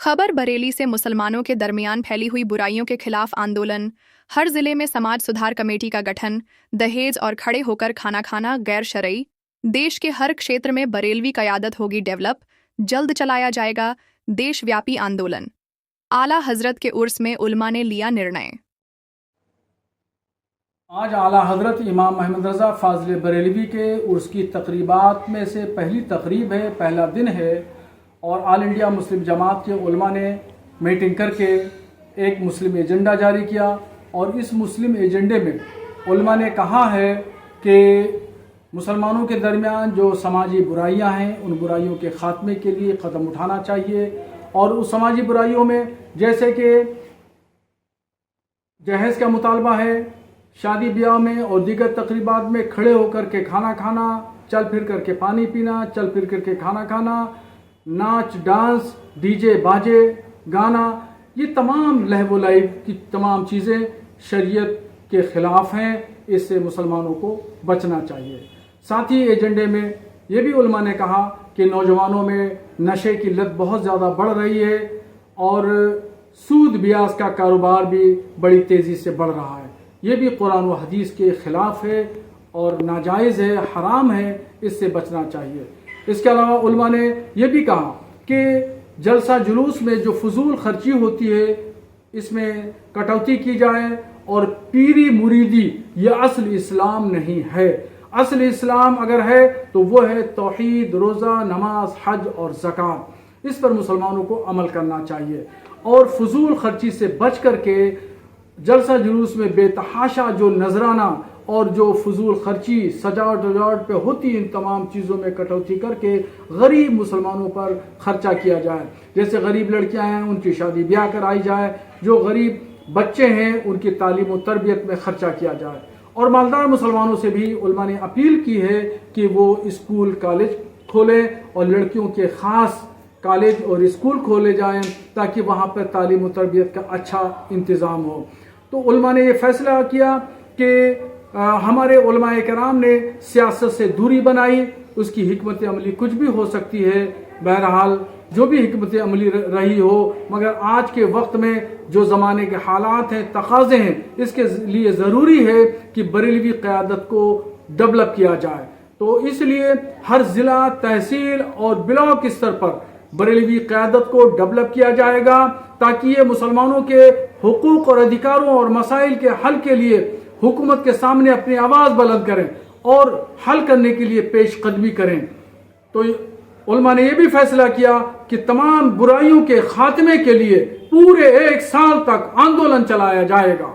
खबर बरेली से मुसलमानों के दरमियान फैली हुई बुराइयों के खिलाफ आंदोलन। हर जिले में समाज सुधार कमेटी का गठन। दहेज और खड़े होकर खाना खाना गैर शरई। देश के हर क्षेत्र में बरेलवी क़यादत होगी डेवलप। जल्द चलाया जाएगा देशव्यापी आंदोलन। आला हजरत के उर्स में उलमा ने लिया निर्णय। आज आला हजरत इमाम अहमद रज़ा फाज़िल बरेलवी के उर्स की तकरीबात में से पहली तकरीब है, पहला दिन है, और ऑल इंडिया मुस्लिम जमात के उलमा ने मीटिंग करके एक मुस्लिम एजेंडा जारी किया। और इस मुस्लिम एजेंडे में उलमा ने कहा है कि मुसलमानों के दरमियान जो समाजी बुराइयां हैं, उन बुराइयों के ख़ात्मे के लिए क़दम उठाना चाहिए। और उस समाजी बुराइयों में जैसे कि जहेज़ का मुतालबा है, शादी ब्याह में और दीगर तकरीबात में खड़े होकर के खाना खाना, चल फिर करके पानी पीना, चल फिर करके खाना खाना, नाच डांस, डीजे बाजे, गाना, ये तमाम लहव लाइव की तमाम चीज़ें शरीयत के ख़िलाफ़ हैं। इससे मुसलमानों को बचना चाहिए। साथ ही एजेंडे में ये भी उलमा ने कहा कि नौजवानों में नशे की लत बहुत ज़्यादा बढ़ रही है और सूद ब्याज का कारोबार भी बड़ी तेज़ी से बढ़ रहा है। ये भी कुरान व हदीस के ख़िलाफ़ है और नाजायज़ है, हराम है, इससे बचना चाहिए। इसके अलावा उलमा ने यह भी कहा कि जलसा जुलूस में जो फजूल खर्ची होती है, इसमें कटौती की जाए और पीरी मुरीदी यह असल इस्लाम नहीं है। असल इस्लाम अगर है तो वो है तौहीद, रोज़ा, नमाज, हज और ज़कात। इस पर मुसलमानों को अमल करना चाहिए और फजूल खर्ची से बच करके जलसा जुलूस में बेतहाशा जो नजराना और जो फजूल खर्ची सजावट वजावट पे होती, इन तमाम चीज़ों में कटौती करके गरीब मुसलमानों पर खर्चा किया जाए। जैसे गरीब लड़कियां हैं, उनकी शादी ब्याह कराई जाए, जो गरीब बच्चे हैं उनकी तालीम और तरबियत में खर्चा किया जाए। और मालदार मुसलमानों से भी उलमा ने अपील की है कि वो स्कूल कॉलेज खोलें और लड़कियों के ख़ास कॉलेज और स्कूल खोले जाएं ताकि वहाँ पर तालीम और तरबियत का अच्छा इंतज़ाम हो। तो उलमा ने ये फ़ैसला किया कि हमारे उलमाए कराम ने सियासत से दूरी बनाई। उसकी हिकमत अमली कुछ भी हो सकती है, बहरहाल जो भी हिकमत अमली रही हो, मगर आज के वक्त में जो ज़माने के हालात हैं, तकाज़े हैं, इसके लिए ज़रूरी है कि बरेलवी क़यादत को डेवलप किया जाए। तो इसलिए हर ज़िला, तहसील और ब्लॉक स्तर पर बरेलवी क़यादत को डेवलप किया जाएगा ताकि ये मुसलमानों के हुकूक और अधिकारों और मसाइल के हल के लिए हुकूमत के सामने अपनी आवाज़ बुलंद करें और हल करने के लिए पेश कदमी करें। तो उलमा ने यह भी फैसला किया कि तमाम बुराइयों के खात्मे के लिए पूरे 1 साल तक आंदोलन चलाया जाएगा।